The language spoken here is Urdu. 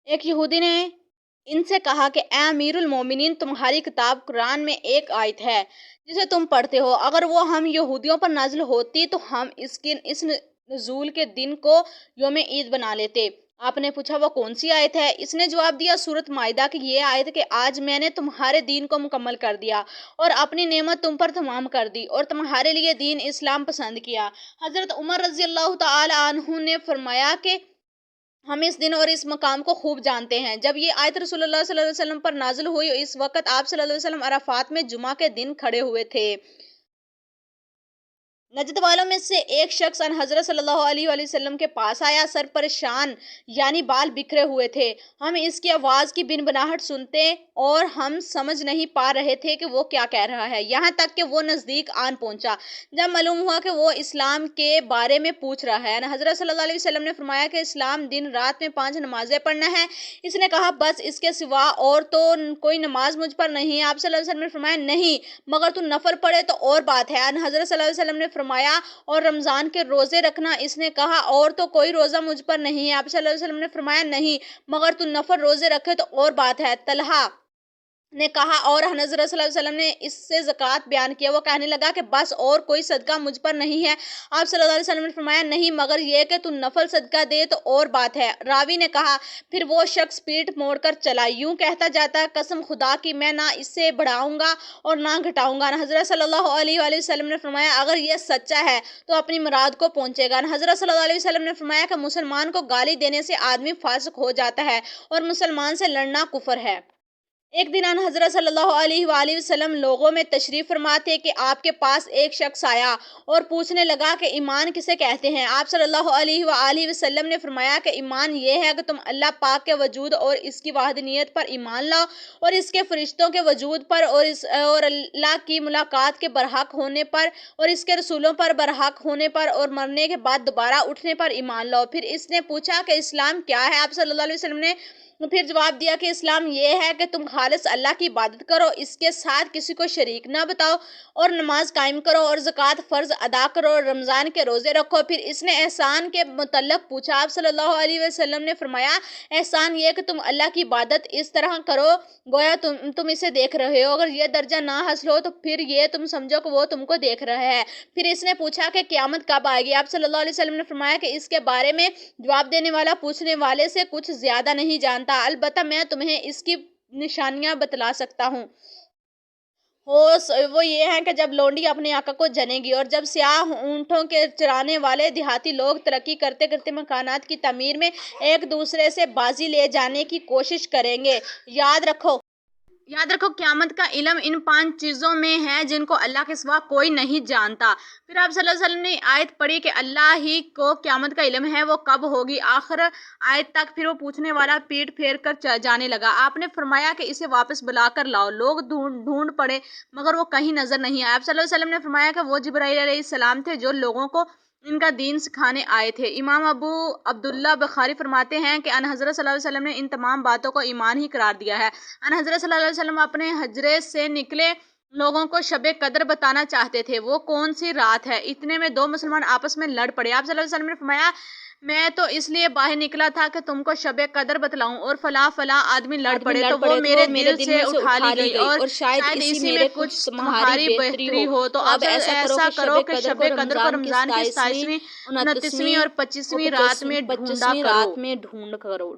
ایک یہودی نے ان سے کہا کہ اے امیر المومنین، تمہاری کتاب قرآن میں ایک آیت ہے جسے تم پڑھتے ہو، اگر وہ ہم یہودیوں پر نازل ہوتی تو ہم اس نزول کے دن کو یوم عید بنا لیتے۔ آپ نے پوچھا وہ کون سی آیت ہے؟ اس نے جواب دیا سورۃ مائدہ کی یہ آیت کہ آج میں نے تمہارے دین کو مکمل کر دیا اور اپنی نعمت تم پر تمام کر دی اور تمہارے لیے دین اسلام پسند کیا۔ حضرت عمر رضی اللہ تعالی عنہ نے فرمایا کہ ہم اس دن اور اس مقام کو خوب جانتے ہیں۔ جب یہ آیت رسول اللہ صلی اللہ علیہ وسلم پر نازل ہوئی، اس وقت آپ صلی اللہ علیہ وسلم عرفات میں جمعہ کے دن کھڑے ہوئے تھے۔ نجد والوں میں سے ایک شخص ان حضرت صلی اللہ علیہ وآلہ وسلم کے پاس آیا، سر پریشان یعنی بال بکھرے ہوئے تھے۔ ہم اس کی آواز کی بنبناہٹ سنتے اور ہم سمجھ نہیں پا رہے تھے کہ وہ کیا کہہ رہا ہے، یہاں تک کہ وہ نزدیک آن پہنچا۔ جب معلوم ہوا کہ وہ اسلام کے بارے میں پوچھ رہا ہے، حضرت صلی اللہ علیہ وسلم نے فرمایا کہ اسلام دن رات میں 5 نمازیں پڑھنا ہے۔ اس نے کہا بس اس کے سوا اور تو کوئی نماز مجھ پر نہیں۔ آپ صلی اللہ علیہ وسلم نے فرمایا نہیں، مگر تو نفل پڑھے تو اور بات ہے۔ حضرت صلی اللہ علیہ وسلم نے فرمایا اور رمضان کے روزے رکھنا۔ اس نے کہا اور تو کوئی روزہ مجھ پر نہیں ہے۔ آپ صلی اللہ علیہ وسلم نے فرمایا نہیں، مگر تو نفل روزے رکھے تو اور بات ہے۔ طلحہ نے کہا اور حضرت صلی اللہ علیہ وسلم نے اس سے زکوٰۃ بیان کیا۔ وہ کہنے لگا کہ بس اور کوئی صدقہ مجھ پر نہیں ہے۔ آپ صلی اللہ علیہ وسلم نے فرمایا نہیں، مگر یہ کہ تو نفل صدقہ دے تو اور بات ہے۔ راوی نے کہا پھر وہ شخص پیٹھ موڑ کر چلا، یوں کہتا جاتا قسم خدا کی میں نہ اس سے بڑھاؤں گا اور نہ گھٹاؤں گا۔ حضرت صلی اللہ علیہ وآلہ وسلم نے فرمایا اگر یہ سچا ہے تو اپنی مراد کو پہنچے گا۔ حضرت صلی اللہ علیہ وسلم نے فرمایا کہ مسلمان کو گالی دینے سے آدمی فاسق ہو جاتا ہے اور مسلمان سے لڑنا کفر ہے۔ ایک دن حضرت صلی اللہ علیہ وآلہ وسلم لوگوں میں تشریف فرما تھے کہ آپ کے پاس ایک شخص آیا اور پوچھنے لگا کہ ایمان کسے کہتے ہیں؟ آپ صلی اللہ علیہ وآلہ وسلم نے فرمایا کہ ایمان یہ ہے کہ تم اللہ پاک کے وجود اور اس کی وحدانیت پر ایمان لاؤ اور اس کے فرشتوں کے وجود پر اور اللہ کی ملاقات کے برحق ہونے پر اور اس کے رسولوں پر برحق ہونے پر اور مرنے کے بعد دوبارہ اٹھنے پر ایمان لاؤ۔ پھر اس نے پوچھا کہ اسلام کیا ہے؟ آپ صلی اللہ علیہ وسلم نے پھر جواب دیا کہ اسلام یہ ہے کہ تم خالص اللہ کی عبادت کرو، اس کے ساتھ کسی کو شریک نہ بتاؤ اور نماز قائم کرو اور زکوٰۃ فرض ادا کرو اور رمضان کے روزے رکھو۔ پھر اس نے احسان کے متعلق پوچھا۔ آپ صلی اللہ علیہ وسلم نے فرمایا احسان یہ کہ تم اللہ کی عبادت اس طرح کرو گویا تم اسے دیکھ رہے ہو، اگر یہ درجہ نہ حاصل ہو تو پھر یہ تم سمجھو کہ وہ تم کو دیکھ رہا ہے۔ پھر اس نے پوچھا کہ قیامت کب آئے گی؟ آپ صلی اللہ علیہ وسلم نے فرمایا کہ اس کے بارے میں جواب دینے والا پوچھنے والے سے کچھ زیادہ نہیں جانتا، البتہ میں تمہیں اس کی نشانیاں بتلا سکتا ہوں۔ وہ یہ ہے کہ جب لونڈی اپنے آقا کو جنے گی اور جب سیاہ اونٹوں کے چرانے والے دیہاتی لوگ ترقی کرتے کرتے مکانات کی تعمیر میں ایک دوسرے سے بازی لے جانے کی کوشش کریں گے۔ یاد رکھو قیامت کا علم ان 5 چیزوں میں ہے جن کو اللہ کے سوا کوئی نہیں جانتا۔ پھر آپ صلی اللہ علیہ وسلم نے آیت پڑھی کہ اللہ ہی کو قیامت کا علم ہے، وہ کب ہوگی، آخر آیت تک۔ پھر وہ پوچھنے والا پیٹ پھیر کر جانے لگا۔ آپ نے فرمایا کہ اسے واپس بلا کر لاؤ۔ لوگ ڈھونڈ پڑے مگر وہ کہیں نظر نہیں آیا۔ آپ صلی اللہ علیہ وسلم نے فرمایا کہ وہ جبرائیل علیہ السلام تھے جو لوگوں کو ان کا دین سکھانے آئے تھے۔ امام ابو عبداللہ بخاری فرماتے ہیں کہ ان حضرت صلی اللہ علیہ وسلم نے ان تمام باتوں کو ایمان ہی قرار دیا ہے۔ ان حضرت صلی اللہ علیہ وسلم اپنے حجرے سے نکلے لوگوں کو شب قدر بتانا چاہتے تھے، وہ کون سی رات ہے۔ اتنے میں 2 مسلمان آپس میں لڑ پڑے۔ آپ صلی اللہ علیہ وسلم نے فرمایا میں تو اس لیے باہر نکلا تھا کہ تم کو شب قدر بتلاؤں اور فلاں آدمی لڑ پڑے تو وہ میرے دل سے اٹھا لی گئی اور شاید اسی میں کچھ تمہاری بہتری ہو، تو اب ایسا کرو کہ شب قدر کو رمضان کی 27ویں 29ویں اور 25ویں رات میں ڈھونڈا کرو۔